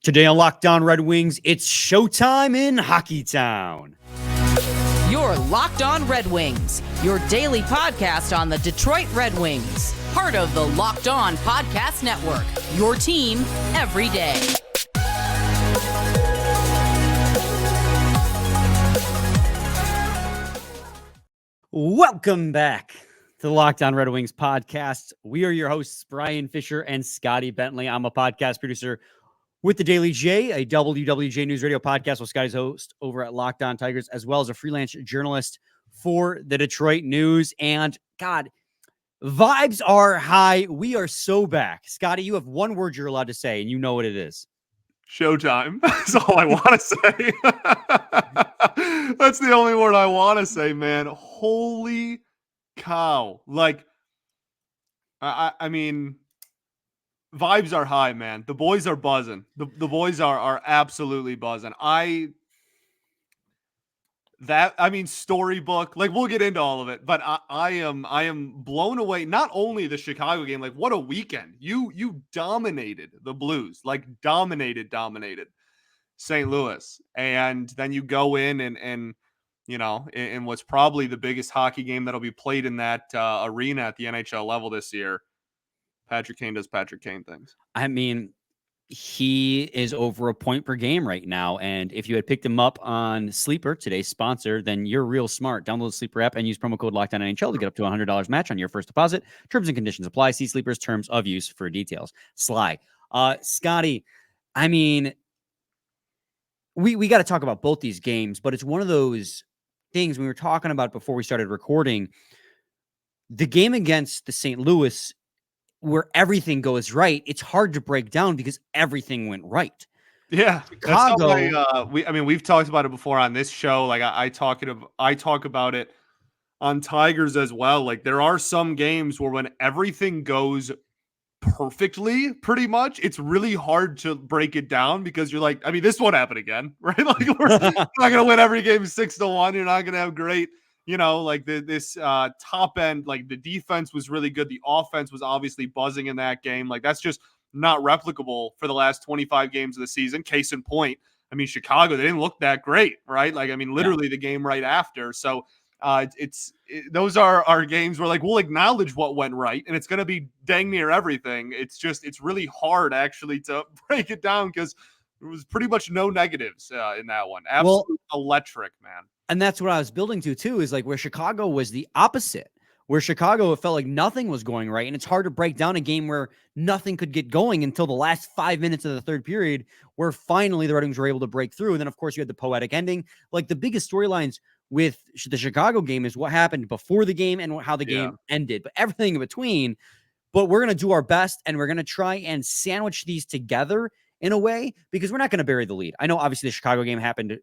Today on Locked On Red Wings, it's showtime in Hockey Town. You're Locked On Red Wings, your daily podcast on the Detroit Red Wings. Part of the Locked On Podcast Network, your team every day. Welcome back to the Locked On Red Wings podcast. We are your hosts, Brian Fisher and Scotty Bentley. I'm a podcast producer with the Daily J, a WWJ News Radio podcast with Scotty's host over at Locked On Tigers, as well as a freelance journalist for the Detroit News. And God, vibes are high. We are so back. Scotty, you have one word you're allowed to say, and you know what it is. Showtime. That's all I want to say. That's the only word I want to say, man. Holy cow. Like, I mean, vibes are high, man. The boys are buzzing. The boys are absolutely buzzing. Storybook, like we'll get into all of it, but I am blown away. Not only the Chicago game, like what a weekend. You dominated the Blues, like dominated St. Louis. And then you go in and you know, in what's probably the biggest hockey game that'll be played in that arena at the NHL level this year. Patrick Kane does Patrick Kane things. I mean, he is over a point per game right now. And if you had picked him up on Sleeper, today's sponsor, then you're real smart. Download the Sleeper app and use promo code LOCKEDONNHL to get up to $100 match on your first deposit. Terms and conditions apply. See Sleeper's terms of use for details. Sly. Scotty, I mean, we got to talk about both these games, but it's one of those things we were talking about before we started recording. The game against the St. Louis, where everything goes right, it's hard to break down because everything went right. Yeah, Chicago. We've talked about it before on this show. Like I talk about it on Tigers as well. Like there are some games where when everything goes perfectly, pretty much, it's really hard to break it down because you're like, I mean, this won't happen again, right? Like we're not gonna win every game 6-1. You're not gonna have great. You know, like this top end, like the defense was really good. The offense was obviously buzzing in that game. Like that's just not replicable for the last 25 games of the season. Case in point, I mean, Chicago, they didn't look that great, right? Like, I mean, literally the game right after. So those are our games where like we'll acknowledge what went right, and it's going to be dang near everything. It's really hard actually to break it down because there was pretty much no negatives in that one. Absolutely electric, man. And that's what I was building to, too, is like where Chicago was the opposite, where Chicago, it felt like nothing was going right. And it's hard to break down a game where nothing could get going until the last 5 minutes of the third period, where finally the Red Wings were able to break through. And then, of course, you had the poetic ending. Like the biggest storylines with the Chicago game is what happened before the game and how the game ended, but everything in between. But we're going to do our best, and we're going to try and sandwich these together in a way, because we're not going to bury the lead. I know, obviously, the Chicago game happened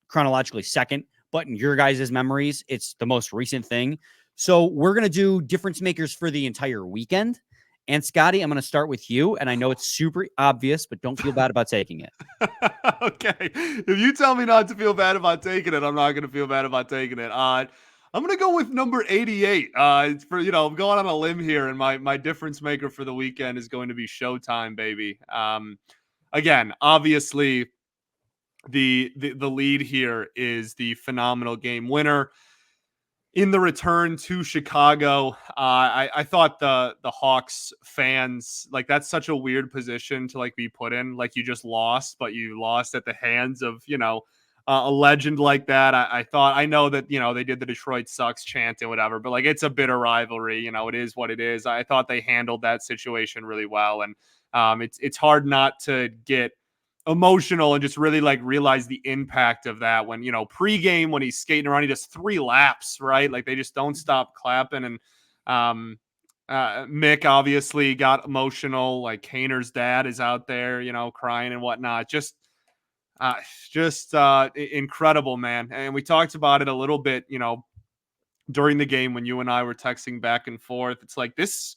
chronologically second, but in your guys' memories, it's the most recent thing. So we're going to do difference makers for the entire weekend. And Scotty, I'm going to start with you. And I know it's super obvious, but don't feel bad about taking it. Okay. If you tell me not to feel bad about taking it, I'm not going to feel bad about taking it. I'm going to go with number 88. I'm going on a limb here, and my difference maker for the weekend is going to be Showtime, baby. Again, obviously, the lead here is the phenomenal game winner in the return to Chicago. I thought the Hawks fans, like, that's such a weird position to like be put in. Like you just lost, but you lost at the hands of, a legend like that. I know that, they did the Detroit sucks chant and whatever, but like, it's a bitter rivalry, it is what it is. I thought they handled that situation really well. And it's hard not to get emotional and just really like realize the impact of that when, pregame, when he's skating around, he does 3 laps, right? Like they just don't stop clapping. And Mick obviously got emotional. Like Kaner's dad is out there, crying and whatnot. Just incredible, man. And we talked about it a little bit, during the game when you and I were texting back and forth. It's like this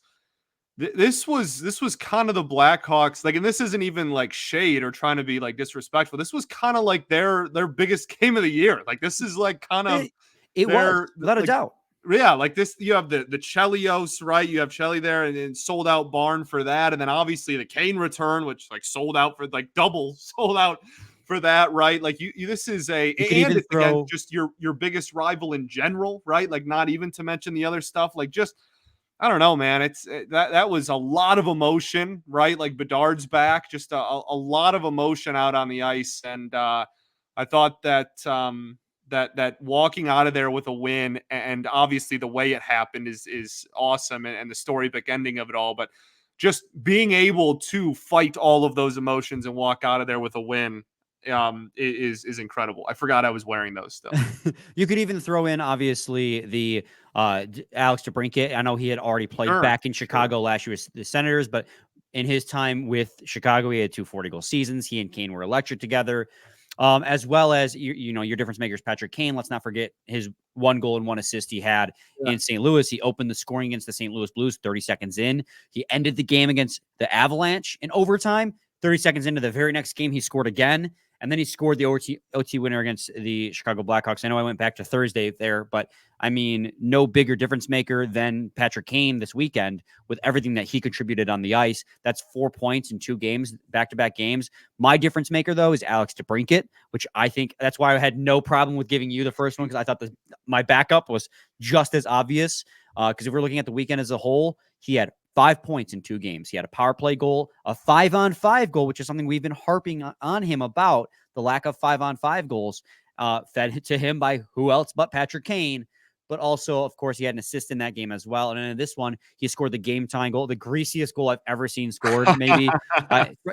was kind of the Blackhawks, like, and this isn't even like shade or trying to be like disrespectful. This was kind of like their biggest game of the year. Like this is like kind of it was without a doubt. Yeah, like this, you have the Chelios, right? You have Cheli there and sold out barn for that. And then obviously the Kane return, which like sold out for like double sold out for that, right? Like you this is You could and even it's against throw just your biggest rival in general, right? Like not even to mention the other stuff, like just, I don't know, man. It's that was a lot of emotion, right? Like Bedard's back, just a lot of emotion out on the ice. And I thought that that walking out of there with a win, and obviously the way it happened is awesome, and the storybook ending of it all, but just being able to fight all of those emotions and walk out of there with a win is incredible. I forgot I was wearing those still. You could even throw in obviously the Alex DeBrincat. I know he had already played Sure, back in Chicago last year with the Senators, but in his time with Chicago, he had 2 40-goal seasons. He and Kane were electric together. As well as your difference makers, Patrick Kane. Let's not forget his 1 goal and 1 assist he had in St. Louis. He opened the scoring against the St. Louis Blues 30 seconds in. He ended the game against the Avalanche in overtime. 30 seconds into the very next game, he scored again. And then he scored the OT winner against the Chicago Blackhawks. I know I went back to Thursday there, but I mean, no bigger difference maker than Patrick Kane this weekend with everything that he contributed on the ice. That's 4 points in 2 games, back-to-back games. My difference maker, though, is Alex DeBrincat, which I think that's why I had no problem with giving you the first one, because I thought my backup was just as obvious. Because if we're looking at the weekend as a whole, he had 5 points in 2 games. He had a power play goal, a 5-on-5 goal, which is something we've been harping on him about, the lack of 5-on-5 goals, fed to him by who else but Patrick Kane. But also, of course, he had an assist in that game as well. And in this one, he scored the game-tying goal, the greasiest goal I've ever seen scored, maybe.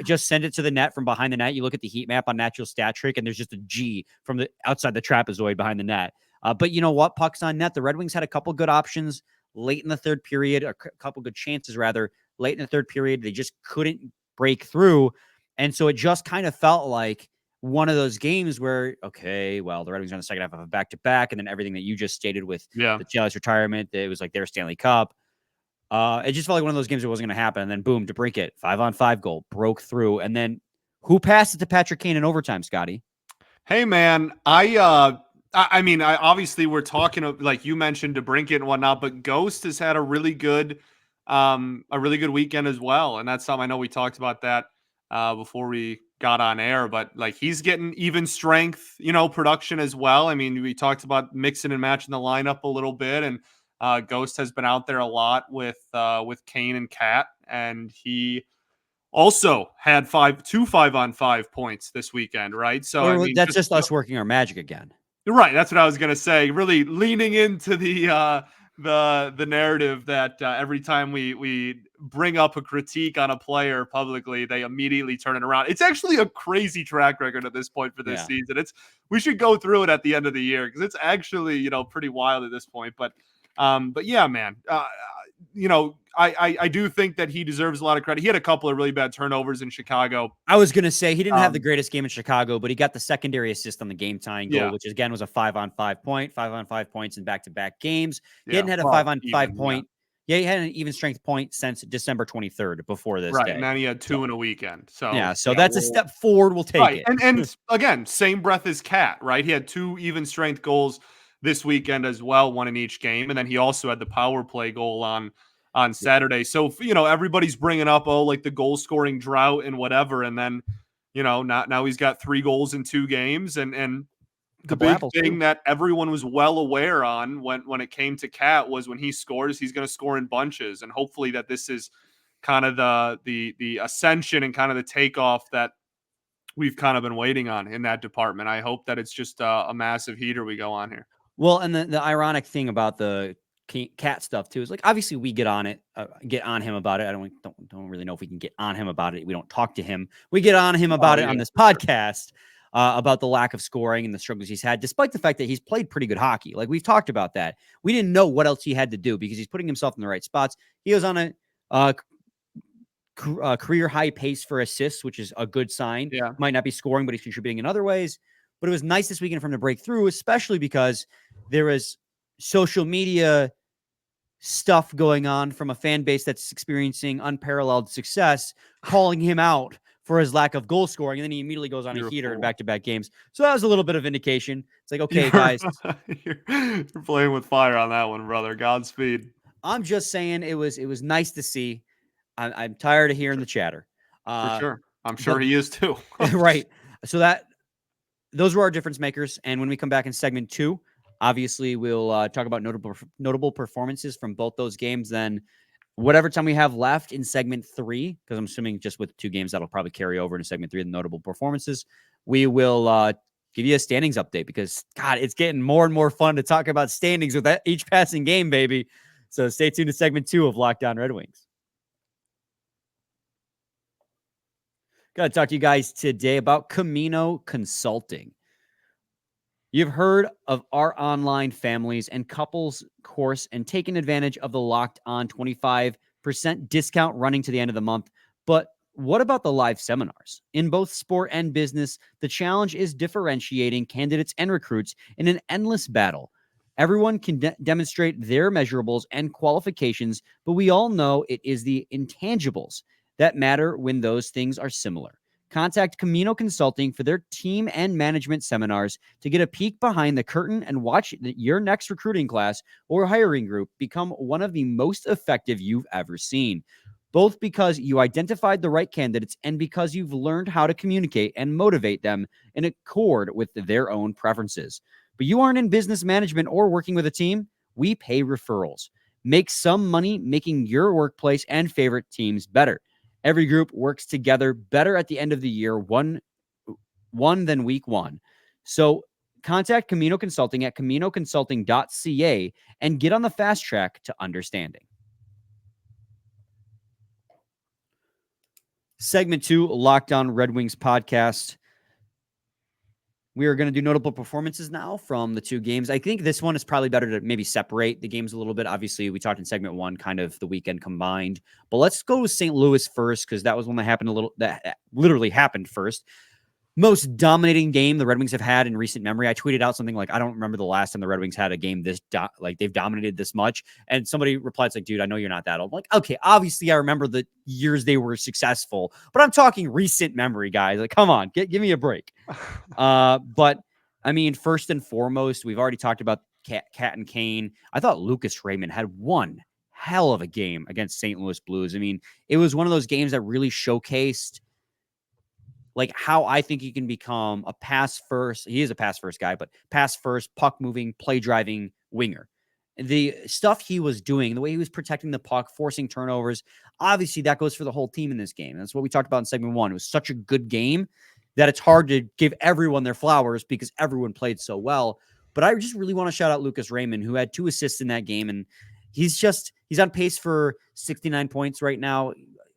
Just send it to the net from behind the net. You look at the heat map on Natural Stat Trick, and there's just a G from the outside the trapezoid behind the net. But you know what? Puck's on net. The Red Wings had a couple good options late in the third period, a couple good chances, rather, late in the third period. They just couldn't break through. And so it just kind of felt like one of those games where, okay, well, the Red Wings are on the second half of a back-to-back, and then everything that you just stated with the Chelios retirement, it was like their Stanley Cup. It just felt like one of those games that wasn't going to happen. And then, boom, DeBrincat, 5-on-5 goal, broke through. And then who passed it to Patrick Kane in overtime, Scotty? Hey, man, I mean, obviously we're talking like you mentioned DeBrincat and whatnot, but Ghost has had a really good weekend as well, and that's something I know we talked about that before we got on air. But like he's getting even strength, production as well. I mean, we talked about mixing and matching the lineup a little bit, and Ghost has been out there a lot with Kane and Cat, and he also had 2 5-on-5 points this weekend, right? So I mean, that's just us working our magic again. Right, that's what I was gonna say. Really leaning into the narrative that every time we bring up a critique on a player publicly, they immediately turn it around. It's actually a crazy track record at this point for this season. We should go through it at the end of the year because it's actually pretty wild at this point. But yeah, man. I do think that he deserves a lot of credit. He had a couple of really bad turnovers in Chicago. I was going to say he didn't have the greatest game in Chicago, but he got the secondary assist on the game-tying goal, which again was a 5-on-5 point, 5-on-5 points in back-to-back games. He hadn't had a 5-on-5 point. Yeah, he had an even strength point since December 23rd before this day. And then he had 2 in a weekend. So that's a step forward. We'll take it. And again, same breath as Cat, right? He had 2 even strength goals this weekend as well, 1 in each game. And then he also had the power play goal on Saturday. So, everybody's bringing up, like the goal scoring drought and whatever. And then, now he's got 3 goals in 2 games. And the big thing that everyone was well aware on when it came to Cat was when he scores, he's going to score in bunches. And hopefully that this is kind of the ascension and kind of the takeoff that we've kind of been waiting on in that department. I hope that it's just a massive heater we go on here. Well, and the ironic thing about the Cat stuff too is like obviously we get on him about it. I don't really know if we can get on him about it. We don't talk to him. We get on him about it on this podcast about the lack of scoring and the struggles he's had, despite the fact that he's played pretty good hockey. Like we've talked about that. We didn't know what else he had to do because he's putting himself in the right spots. He was on a career high pace for assists, which is a good sign. Yeah, might not be scoring, but he's contributing in other ways. But it was nice this weekend for him to break through, especially because there was social media stuff going on from a fan base that's experiencing unparalleled success, calling him out for his lack of goal scoring. And then he immediately goes on a heater in back-to-back games. So that was a little bit of indication. It's like, okay, guys. You're playing with fire on that one, brother. Godspeed. I'm just saying it was nice to see. I'm tired of hearing the chatter. For sure. I'm sure he is too. Right. So those were our difference makers. And when we come back in segment 2, obviously we'll talk about notable performances from both those games. Then whatever time we have left in segment 3, because I'm assuming just with 2 games that'll probably carry over into segment 3, the notable performances, we will give you a standings update, because God, it's getting more and more fun to talk about standings with each passing game, baby. So stay tuned to segment 2 of Locked On Red Wings. Got to talk to you guys today about Camino Consulting. You've heard of our online families and couples course and taken advantage of the Locked On 25% discount running to the end of the month. But what about the live seminars? In both sport and business, the challenge is differentiating candidates and recruits in an endless battle. Everyone can demonstrate their measurables and qualifications, but we all know it is the intangibles that matter when those things are similar. Contact Camino Consulting for their team and management seminars to get a peek behind the curtain and watch your next recruiting class or hiring group become one of the most effective you've ever seen. Both because you identified the right candidates and because you've learned how to communicate and motivate them in accord with their own preferences. But you aren't in business management or working with a team? We pay referrals. Make some money making your workplace and favorite teams better. Every group works together better at the end of the year, one than week 1. So contact Camino Consulting at caminoconsulting.ca and get on the fast track to understanding. Segment 2, Locked On Red Wings podcast. We are going to do notable performances now from the 2 games. I think this one is probably better to maybe separate the games a little bit. Obviously, we talked in segment 1, kind of the weekend combined. But let's go with St. Louis first, because that was one that literally happened first. Most dominating game the Red Wings have had in recent memory. I tweeted out something like, I don't remember the last time the Red Wings had a game this they've dominated this much. And somebody replied, it's like, dude, I know you're not that old. I'm like, okay, obviously I remember the years they were successful, but I'm talking recent memory, guys. Like, come on, give me a break. But I mean, first and foremost, we've already talked about Cat and Kane. I thought Lucas Raymond had one hell of a game against St. Louis Blues. I mean, it was one of those games that really showcased like how I think he can become a pass first. He is a pass first guy, but pass first, puck moving, play driving winger. The stuff he was doing, the way he was protecting the puck, forcing turnovers, obviously that goes for the whole team in this game. That's what we talked about in segment 1. It was such a good game that it's hard to give everyone their flowers because everyone played so well. But I just really want to shout out Lucas Raymond, who had 2 assists in that game. And he's on pace for 69 points right now.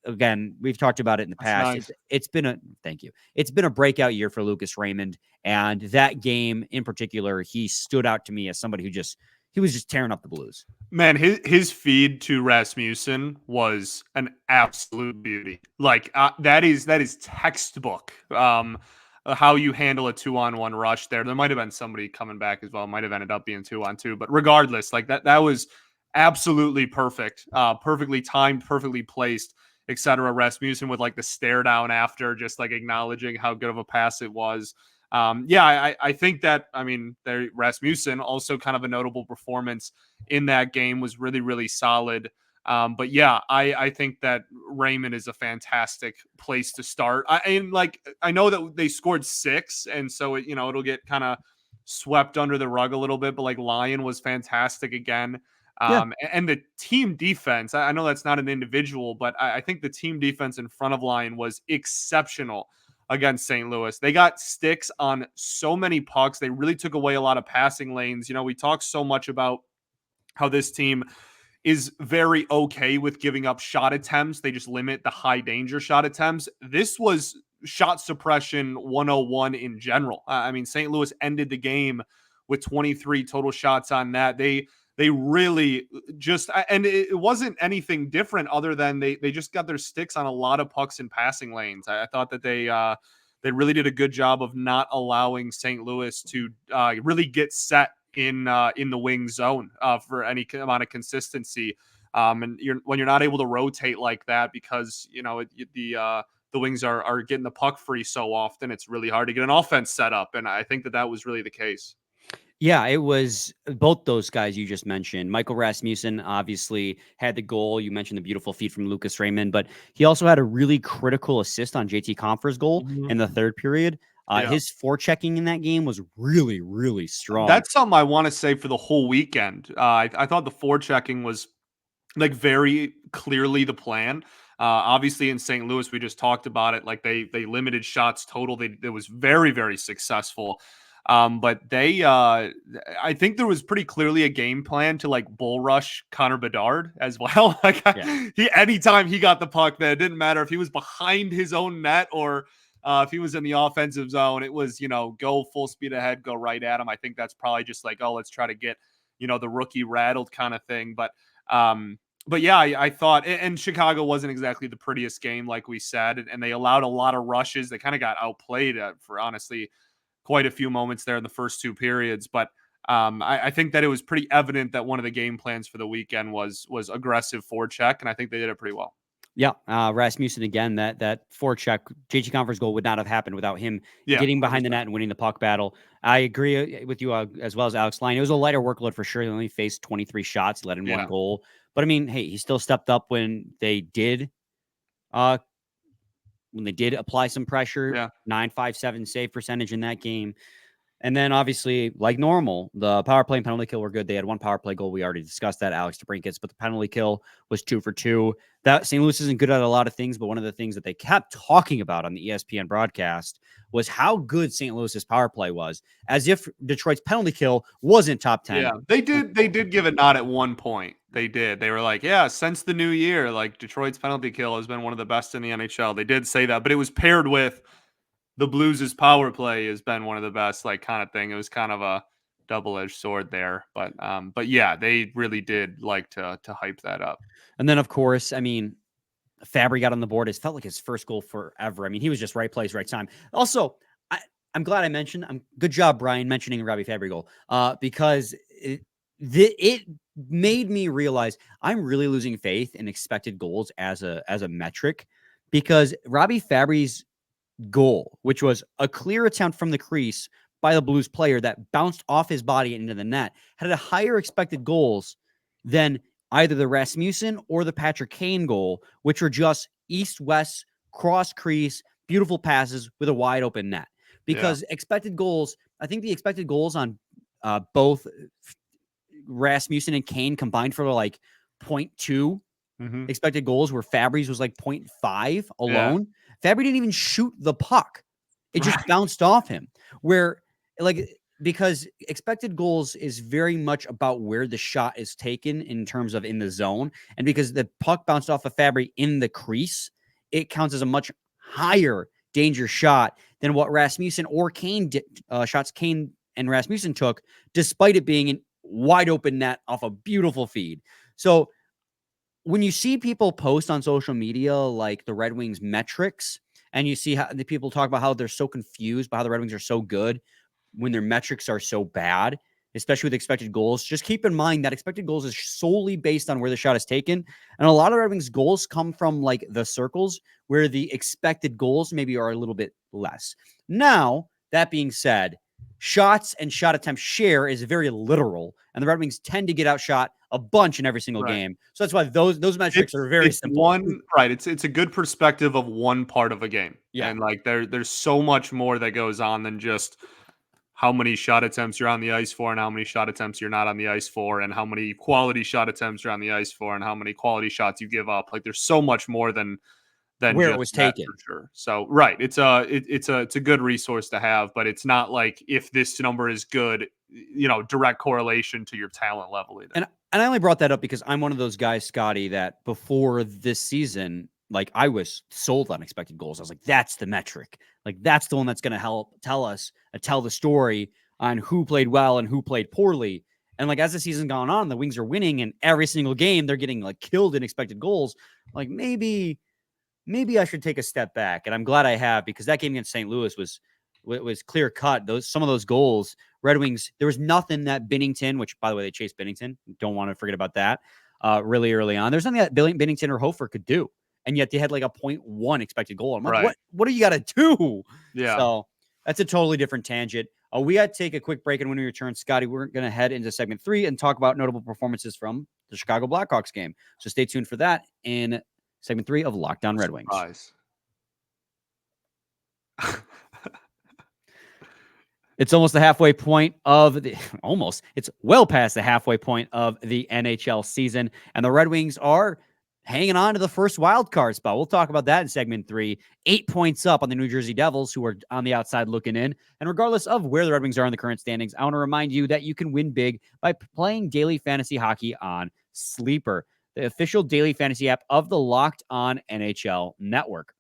Again, we've talked about it in the past. Nice. It's been a breakout year for Lucas Raymond, and that game in particular, he stood out to me as somebody he was just tearing up the Blues. Man, his feed to Rasmussen was an absolute beauty. Like that is textbook. How you handle a 2-on-1 rush there. There might have been somebody coming back as well. It might have ended up being 2-on-2, but regardless, like that was absolutely perfect. Perfectly timed, perfectly placed, etc. Rasmussen with like the stare down after, just like acknowledging how good of a pass it was. I think that, I mean, Rasmussen also kind of a notable performance in that game, was really, really solid. But yeah, I think that Raymond is a fantastic place to start. I know that they scored 6, and so it'll get kind of swept under the rug a little bit, but like Lyon was fantastic again. And the team defense, I know that's not an individual, but I think the team defense in front of Lyon was exceptional against St. Louis. They got sticks on so many pucks. They really took away a lot of passing lanes. We talk so much about how this team is very okay with giving up shot attempts. They just limit the high danger shot attempts. This was shot suppression 101 in general. I mean, St. Louis ended the game with 23 total shots on net. They really just, and it wasn't anything different other than they just got their sticks on a lot of pucks in passing lanes. I thought that they really did a good job of not allowing St. Louis to really get set in the wing zone for any amount of consistency. And when you're not able to rotate like that because the the Wings are getting the puck free so often, it's really hard to get an offense set up. And I think that was really the case. Yeah, it was both those guys you just mentioned. Michael Rasmussen obviously had the goal. You mentioned the beautiful feed from Lucas Raymond, but he also had a really critical assist on JT Compher's goal in the third period. Yeah. His forechecking in that game was really, really strong. That's something I want to say for the whole weekend. I thought the forechecking was like very clearly the plan. Obviously in St. Louis, we just talked about it. Like they limited shots total. It was very, very successful. But I think there was pretty clearly a game plan to like bull rush Connor Bedard as well. Like anytime he got the puck, it didn't matter if he was behind his own net or if he was in the offensive zone. It was, go full speed ahead, go right at him. I think that's probably just like, oh, let's try to get, the rookie rattled kind of thing. But yeah, I thought, and Chicago wasn't exactly the prettiest game, like we said, and they allowed a lot of rushes. They kind of got outplayed for honestly quite a few moments there in the first two periods. But I think that it was pretty evident that one of the game plans for the weekend was aggressive forecheck, and I think they did it pretty well. Yeah, Rasmussen again. That forecheck, JT Compher's goal would not have happened without him getting behind the net and winning the puck battle. I agree with you as well as Alex Lyon. It was a lighter workload for sure. He only faced 23 shots, let in one goal. But I mean, hey, he still stepped up when they did apply some pressure. 9.57 save percentage in that game. And then obviously, like normal, the power play and penalty kill were good. They had one power play goal. We already discussed that, Alex DeBrincat, but the penalty kill was 2 for 2. That St. Louis isn't good at a lot of things, but one of the things that they kept talking about on the ESPN broadcast was how good St. Louis's power play was, as if Detroit's penalty kill wasn't top 10. Yeah, they did give a nod at one point. They did. They were like, yeah, since the new year, like Detroit's penalty kill has been one of the best in the NHL. They did say that, but it was paired with the Blues' power play has been one of the best, like kind of thing. It was kind of a double-edged sword there, but yeah, they really did like to hype that up. And then of course, I mean, Fabry got on the board. It felt like his first goal forever. I mean, he was just right place, right time. Also, I'm glad I mentioned. Good job, Brian, mentioning Robbie Fabry goal, because it made me realize I'm really losing faith in expected goals as a metric, because Robbie Fabry's goal, which was a clear attempt from the crease by the Blues player that bounced off his body into the net, had a higher expected goals than either the Rasmussen or the Patrick Kane goal, which were just east-west, cross crease, beautiful passes with a wide open net. Because expected goals, I think the expected goals on both Rasmussen and Kane combined for like 0.2 expected goals, where Fabry's was like 0.5 alone. Fabry didn't even shoot the puck. It just bounced off him. Because expected goals is very much about where the shot is taken in terms of in the zone. And because the puck bounced off of Fabry in the crease, it counts as a much higher danger shot than what Rasmussen or Kane did, shots Kane and Rasmussen took, despite it being in wide open net off a beautiful feed. So when you see people post on social media like the Red Wings metrics, and you see how the people talk about how they're so confused by how the Red Wings are so good when their metrics are so bad, especially with expected goals, just keep in mind that expected goals is solely based on where the shot is taken. And a lot of Red Wings goals come from like the circles where the expected goals maybe are a little bit less. Now, that being said, shots and shot attempt share is very literal, and the Red Wings tend to get outshot a bunch in every single game. So that's why those metrics are very simple. It's a good perspective of one part of a game. Yeah. And like there's so much more that goes on than just how many shot attempts you're on the ice for and how many shot attempts you're not on the ice for, and how many quality shot attempts you're on the ice for and how many quality shots you give up. Like there's so much more than where it was taken. For sure. So it's a good resource to have, but it's not like if this number is good, direct correlation to your talent level either. And I only brought that up because I'm one of those guys, Scotty, that before this season, like I was sold on expected goals. I was like, that's the metric. Like that's the one that's going to help tell the story on who played well and who played poorly. And like as the season gone on, the Wings are winning, and every single game they're getting like killed in expected goals. Like maybe I should take a step back, and I'm glad I have, because that game against St. Louis was clear cut. Some of those goals, Red Wings, there was nothing that Binnington, which by the way they chased Binnington, don't want to forget about that. Really early on, there's nothing that Binnington or Hofer could do. and yet they had like a 0.1 expected goal. I'm like, Right. what do you got to do? Yeah. So that's a totally different tangent. We got to take a quick break, and when we return, Scotty, we're going to head into segment 3 and talk about notable performances from the Chicago Blackhawks game. So stay tuned for that in segment 3 of Locked On Red Wings. Surprise. It's almost the halfway point of the it's well past the halfway point of the NHL season, and the Red Wings are hanging on to the first wild card spot. We'll talk about that in segment 3. 8 points up on the New Jersey Devils, who are on the outside looking in. And regardless of where the Red Wings are in the current standings, I want to remind you that you can win big by playing daily fantasy hockey on Sleeper, the official daily fantasy app of the Locked On NHL Network.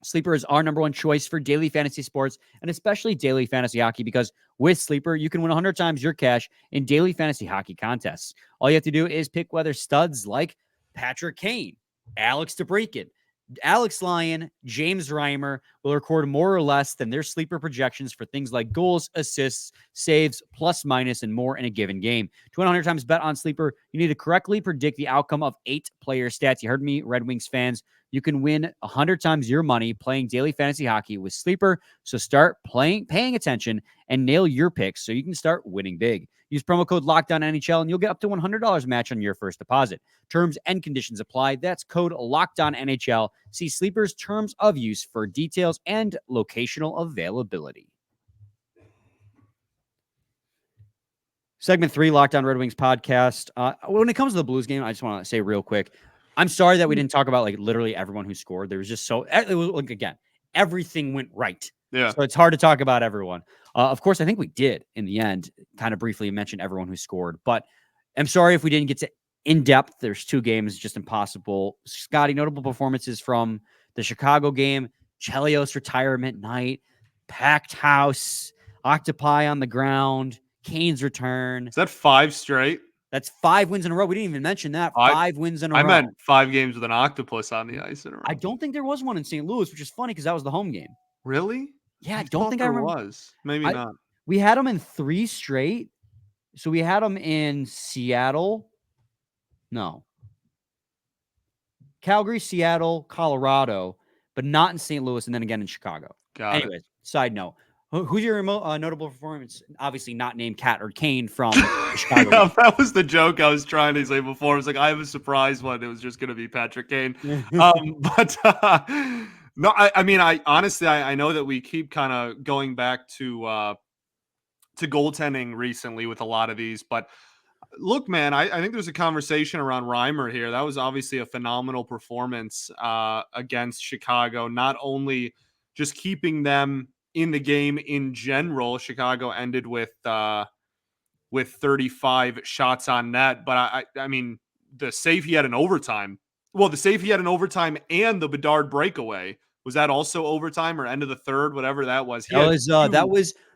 Sleeper is our number one choice for daily fantasy sports and especially daily fantasy hockey, because with Sleeper, you can win 100 times your cash in daily fantasy hockey contests. All you have to do is pick whether studs like Patrick Kane, Alex DeBrincat, Alex Lyon, James Reimer will record more or less than their sleeper projections for things like goals, assists, saves, plus, minus, and more in a given game. To win 100 times bet on Sleeper, you need to correctly predict the outcome of 8 player stats. You heard me, Red Wings fans. You can win 100 times your money playing daily fantasy hockey with Sleeper. So start paying attention and nail your picks so you can start winning big. Use promo code LOCKEDONNHL and you'll get up to $100 match on your first deposit. Terms and conditions apply. That's code LOCKEDONNHL. See Sleeper's terms of use for details and locational availability. Segment 3, Locked On Red Wings podcast. When it comes to the Blues game, I just want to say real quick, I'm sorry that we didn't talk about like literally everyone who scored. There was just it was like, again, everything went right. Yeah. So it's hard to talk about everyone. Of course, I think we did in the end kind of briefly mention everyone who scored, but I'm sorry if we didn't get to in depth. There's 2 games, just impossible. Scotty, notable performances from the Chicago game, Chelios retirement night, packed house, octopi on the ground, Kane's return. Is that 5 straight? That's 5 wins in a row. We didn't even mention that. 5 wins in a row. I meant 5 games with an octopus on the ice in a row. I don't think there was one in St. Louis, which is funny because that was the home game. Really? Yeah, I don't think I remember. Was. Maybe not. We had them in 3 straight. So we had them in Seattle. No. Calgary, Seattle, Colorado, but not in St. Louis, and then again in Chicago. Anyways, side note. Who's your notable performance? Obviously not named Cat or Kane from Chicago. Yeah, that was the joke I was trying to say before. I was like, I have a surprise one. It was just going to be Patrick Kane. But no, I mean, I honestly, I know that we keep kind of going back to goaltending recently with a lot of these, but look, man, I think there's a conversation around Reimer here. That was obviously a phenomenal performance against Chicago. Not only just keeping them in the game in general, Chicago ended with 35 shots on net, but I mean, the save he had in overtime. Well, the save he had in overtime and the Bedard breakaway. Was that also overtime or end of the third, whatever that was? That was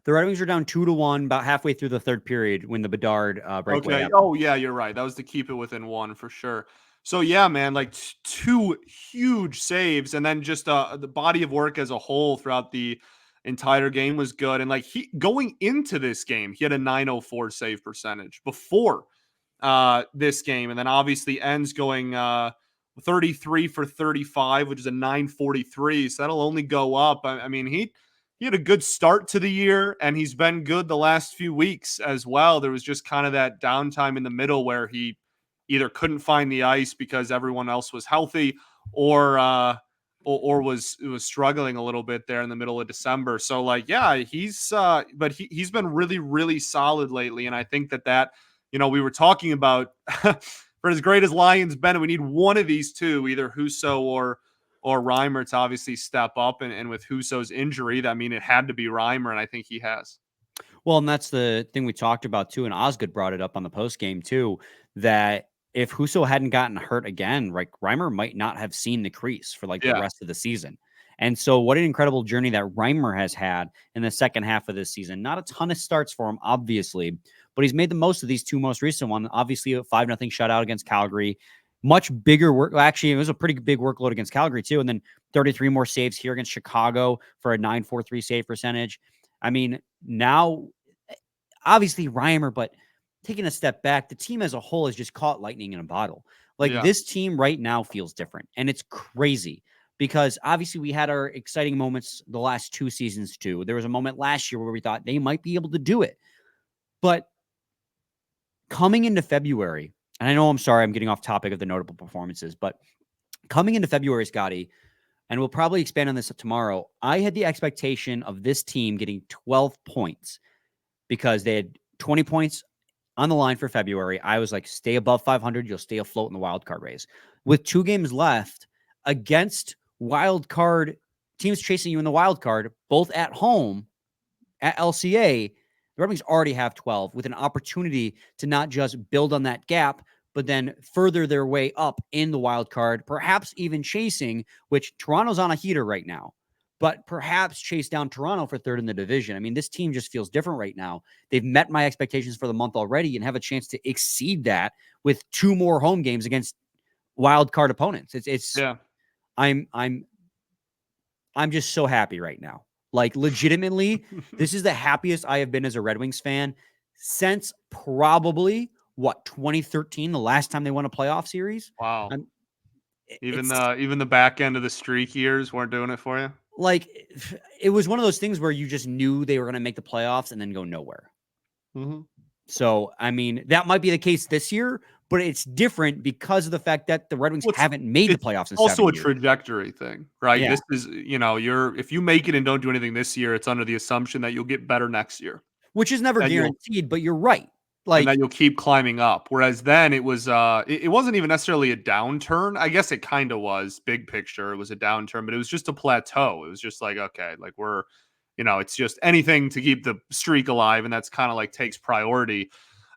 the Red Wings were down 2-1 about halfway through the third period when the Bedard breakaway happened. Oh yeah, you're right. That was to keep it within 1 for sure. So yeah, man, like 2 huge saves, and then just the body of work as a whole throughout the entire game was good. And like he going into this game, he had a .904 save percentage before this game, and then obviously ends going 33 for 35, which is a .943. So that'll only go up. I mean, he had a good start to the year, and he's been good the last few weeks as well. There was just kind of that downtime in the middle where he either couldn't find the ice because everyone else was healthy, or was struggling a little bit there in the middle of December. So like, yeah, he's been really, really solid lately. And I think that, we were talking about for as great as Lyon's been, we need one of these two, either Husso or Reimer, to obviously step up. And with Husso's injury, it had to be Reimer. And I think he has. Well, and that's the thing we talked about too. And Osgood brought it up on the post game too, that if Husso hadn't gotten hurt again, like Reimer might not have seen the crease for the rest of the season. And so what an incredible journey that Reimer has had in the second half of this season. Not a ton of starts for him, obviously, but he's made the most of these 2 most recent ones. Obviously, a 5-0 shutout against Calgary. Much bigger work. Actually, it was a pretty big workload against Calgary too. And then 33 more saves here against Chicago for a .943 save percentage. I mean, now, obviously Reimer, but taking a step back, the team as a whole has just caught lightning in a bottle. Like Yeah. this team right now feels different, and it's crazy because obviously we had our exciting moments the last 2 seasons too. There was a moment last year where we thought they might be able to do it. But coming into February, and I know I'm sorry I'm getting off topic of the notable performances, but coming into February, Scotty, and we'll probably expand on this tomorrow, I had the expectation of this team getting 12 points because they had 20 points on the line for February. I was like, stay above 500, you'll stay afloat in the wild card race. With 2 games left against wild card teams chasing you in the wild card, both at home at LCA, the Red Wings already have 12 with an opportunity to not just build on that gap, but then further their way up in the wild card, perhaps even chasing, which Toronto's on a heater right now, but perhaps chase down Toronto for third in the division. I mean, this team just feels different right now. They've met my expectations for the month already and have a chance to exceed that with 2 more home games against wild card opponents. Yeah. I'm just so happy right now. Like legitimately, this is the happiest I have been as a Red Wings fan since probably 2013, the last time they won a playoff series. Wow. I'm, Even it's even the back end of the streak years weren't doing it for you. like it was one of those things where you just knew they were going to make the playoffs and then go nowhere. Mm-hmm. So, I mean, that might be the case this year, but it's different because of the fact that the Red Wings haven't made the playoffs in 7 Also a years. trajectory thing, right? Yeah. This is, if you make it and don't do anything this year, it's under the assumption that you'll get better next year. Which is never That you'll guaranteed, but you're right. and Like, that you'll keep climbing up. Whereas then it was it wasn't even necessarily a downturn. I guess it kind of was big picture. It was a downturn, but it was just a plateau. It was just like, okay, like we're, it's just anything to keep the streak alive, and that's kind of like takes priority.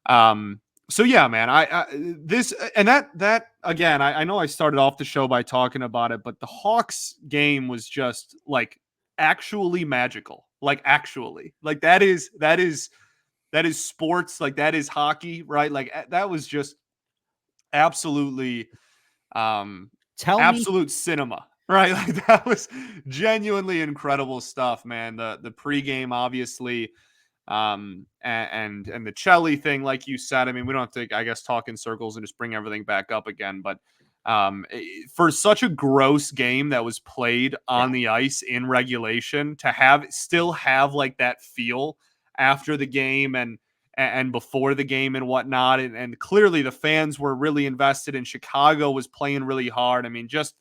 So yeah, man, I this and that again, I know I started off the show by talking about it, but the Hawks game was just like actually magical. Like actually. Like that is sports, like that is hockey, right? Like that was just absolutely absolute cinema, right? Like that was genuinely incredible stuff, man. The pregame obviously and the Chelly thing, like you said. I mean, we don't have to, I guess, talk in circles and just bring everything back up again, but for such a gross game that was played on the ice in regulation to still have like that feel after the game and before the game and whatnot, and clearly the fans were really invested, and Chicago was playing really hard. I mean, just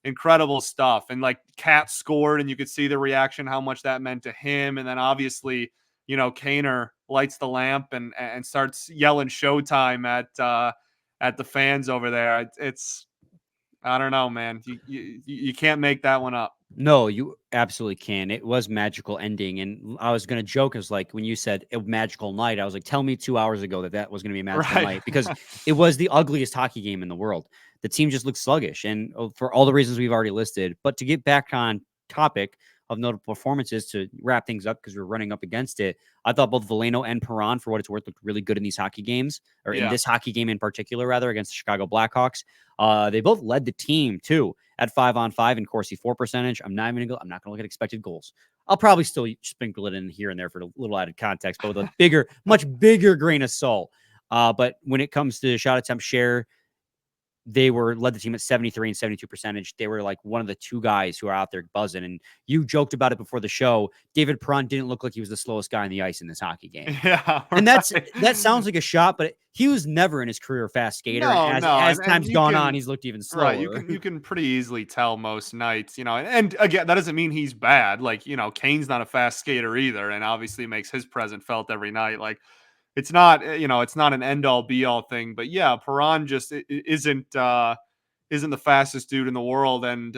incredible stuff. And like Cat scored, and you could see the reaction, how much that meant to him. And then obviously, Kaner lights the lamp and starts yelling "Showtime" at the fans over there. It's I don't know, man. You can't make that one up. no, you absolutely can. It was magical ending. And I was going to joke, as like when you said a magical night, I was like, tell me 2 hours ago that was going to be a magical night, because it was the ugliest hockey game in the world. The team just looked sluggish, and for all the reasons we've already listed. But to get back on topic of notable performances to wrap things up, because we're running up against it, I thought both Veleno and Perron, for what it's worth, looked really good in these hockey games, or in this hockey game in particular, rather, against the Chicago Blackhawks. They both led the team too at 5-on-5 in Corsi for percentage. I'm not going to look at expected goals. I'll probably still sprinkle it in here and there for a little added context, but with a much bigger grain of salt. But when it comes to shot attempt share, they led the team at 73 and 72 percentage. They were like one of the 2 guys who are out there buzzing. And you joked about it before the show. David Perron didn't look like he was the slowest guy on the ice in this hockey game. Yeah. And that sounds like a shot, but he was never in his career a fast skater. As time's gone on, he's looked even slower. Right. You can pretty easily tell most nights, and again, that doesn't mean he's bad. Like, Kane's not a fast skater either, and obviously makes his presence felt every night. Like, it's not, it's not an end all be all thing, but yeah, Perron just isn't the fastest dude in the world. And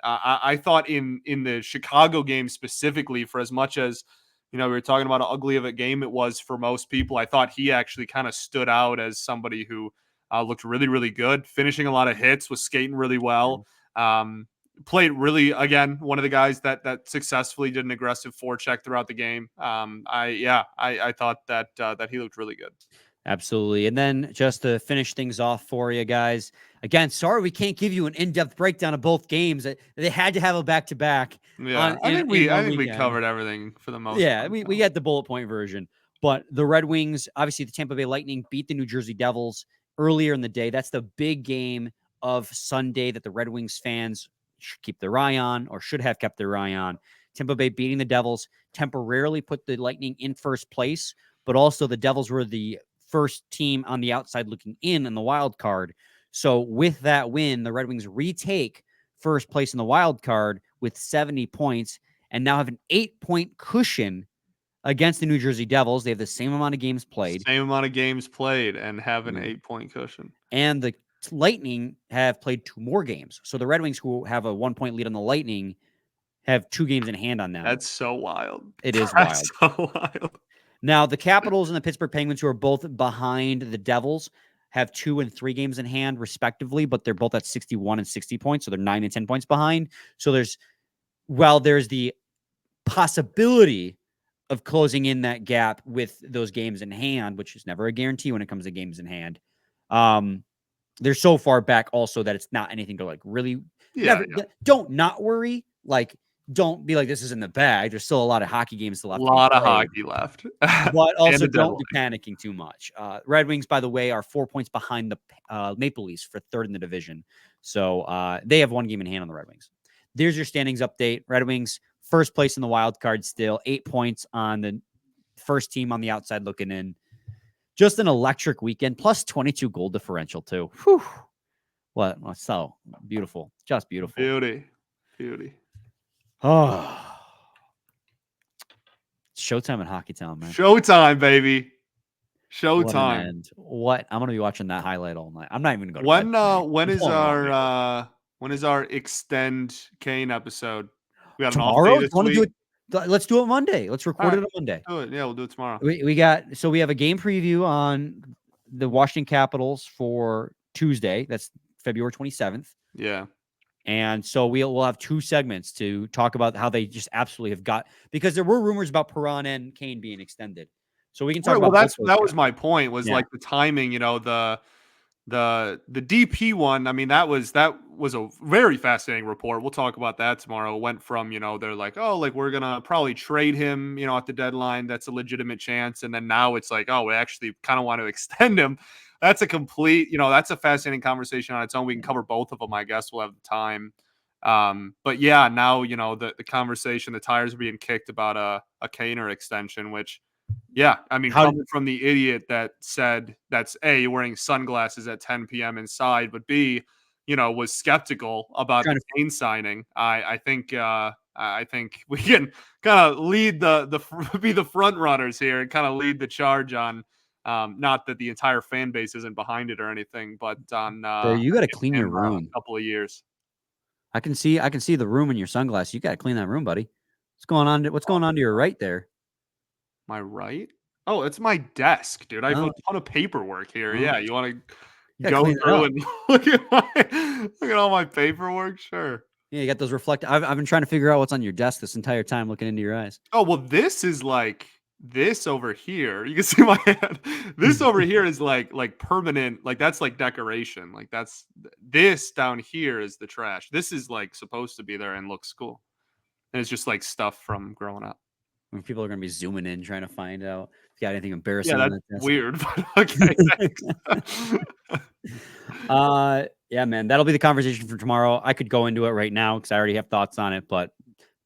I thought in the Chicago game specifically, for as much as, we were talking about how ugly of a game it was for most people, I thought he actually kind of stood out as somebody who looked really, really good, finishing a lot of hits, was skating really well. Played really, again, one of the guys that successfully did an aggressive forecheck throughout the game. I thought that he looked really good. Absolutely. And then just to finish things off for you guys, again, sorry we can't give you an in-depth breakdown of both games. They had to have a back-to-back. Yeah, I think we covered everything for the most part. Yeah, we got the bullet point version. But the Red Wings, obviously the Tampa Bay Lightning beat the New Jersey Devils earlier in the day. That's the big game of Sunday that the Red Wings fans should keep their eye on, or should have kept their eye on. Tampa Bay beating the Devils temporarily put the Lightning in first place, but also the Devils were the first team on the outside looking in the wild card. So with that win, the Red Wings retake first place in the wild card with 70 points and now have an 8-point cushion against the New Jersey Devils. They have the same amount of games played. Same amount of games played and have an 8-point cushion. And the Lightning have played 2 more games. So the Red Wings, who have a 1-point lead on the Lightning, have 2 games in hand on them. That's so wild. It is That's wild. So wild. Now, the Capitals and the Pittsburgh Penguins, who are both behind the Devils, have 2 and 3 games in hand, respectively, but they're both at 61 and 60 points, so they're 9 and 10 points behind. So there's the possibility of closing in that gap with those games in hand, which is never a guarantee when it comes to games in hand. They're so far back also that it's not anything to like really don't not worry. Like, don't be like, this is in the bag. There's still a lot of hockey games left. A lot of hockey left. But also don't be panicking too much. Red Wings, by the way, are 4 points behind the Maple Leafs for third in the division. So they have 1 game in hand on the Red Wings. There's your standings update. Red Wings, first place in the wild card still, 8 points on the first team on the outside looking in. Just an electric weekend, plus 22 goal differential too. Whew. What? So beautiful. Just beautiful. Beauty. Oh. It's showtime in Hockey Town, man. Showtime, baby. Showtime. What? I'm gonna be watching that highlight all night. I'm not even gonna go to bed. When is our extend Kane episode? We got tomorrow. An off day this week? Let's do it Monday. Let's record it on Monday. Do it. Yeah, we'll do it tomorrow. We have a game preview on the Washington Capitals for Tuesday. That's February 27th. Yeah. And so we'll have 2 segments to talk about how they just absolutely have got, because there were rumors about Perron and Kane being extended. So we can talk about that was my point, was like the timing, the DP one. I mean, that was a very fascinating report. We'll talk about that tomorrow. It went from, they're like, oh, like we're going to probably trade him, at the deadline. That's a legitimate chance. And then now it's like, oh, we actually kind of want to extend him. That's a complete, that's a fascinating conversation on its own. We can cover both of them, I guess. We'll have the time. But yeah, now, the conversation, the tires are being kicked about a Kaner extension, which, yeah, I mean, coming from the idiot that said that's A, wearing sunglasses at 10 p.m. inside, but B, was skeptical about the Kane signing. I think we can kind of lead be the front runners here and kind of lead the charge on. Not that the entire fan base isn't behind it or anything, but on so you got to clean your room. A couple of years. I can see the room in your sunglasses. You got to clean that room, buddy. What's going on to your right there? My right? Oh, it's my desk, dude. I have a ton of paperwork here. Yeah, you want to go through and look at all my paperwork? Sure. Yeah, you got those reflective. I've been trying to figure out what's on your desk this entire time, looking into your eyes. Oh, well, this is like this over here. You can see my head. This over here is like permanent. Like that's like decoration. Like this down here is the trash. This is like supposed to be there and looks cool. And it's just like stuff from growing up. When people are going to be zooming in trying to find out if you got anything embarrassing. Yeah, that's weird. But okay. Yeah, man, that'll be the conversation for tomorrow. I could go into it right now because I already have thoughts on it, but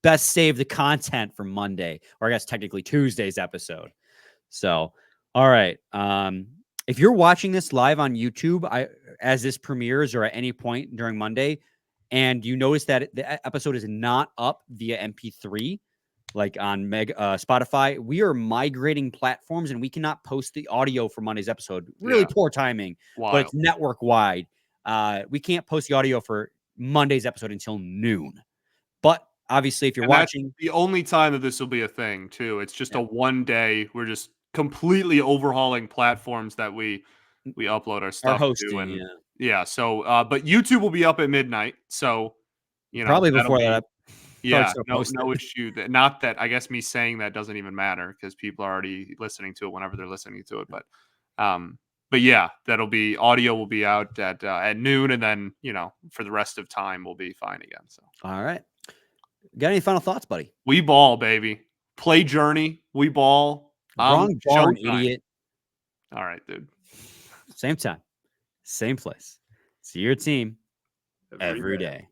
best save the content for Monday, or I guess technically Tuesday's episode. So, all right. If you're watching this live on YouTube, as this premieres or at any point during Monday, and you notice that the episode is not up via MP3, like on Spotify, we are migrating platforms and we cannot post the audio for Monday's episode. Really poor timing, but it's network wide. We can't post the audio for Monday's episode until noon. But obviously, if you're watching, the only time that this will be a thing too, it's just a one day. We're just completely overhauling platforms that we upload our stuff to. And so, but YouTube will be up at midnight. So, probably before that. Yeah, no issue. Not that, I guess me saying that doesn't even matter because people are already listening to it whenever they're listening to it. But yeah, audio will be out at noon, and then for the rest of time we'll be fine again. So all right, got any final thoughts, buddy? We ball, baby. Play Journey. We ball. Wrong ball, idiot. All right, dude. Same time. same place. See your team every day.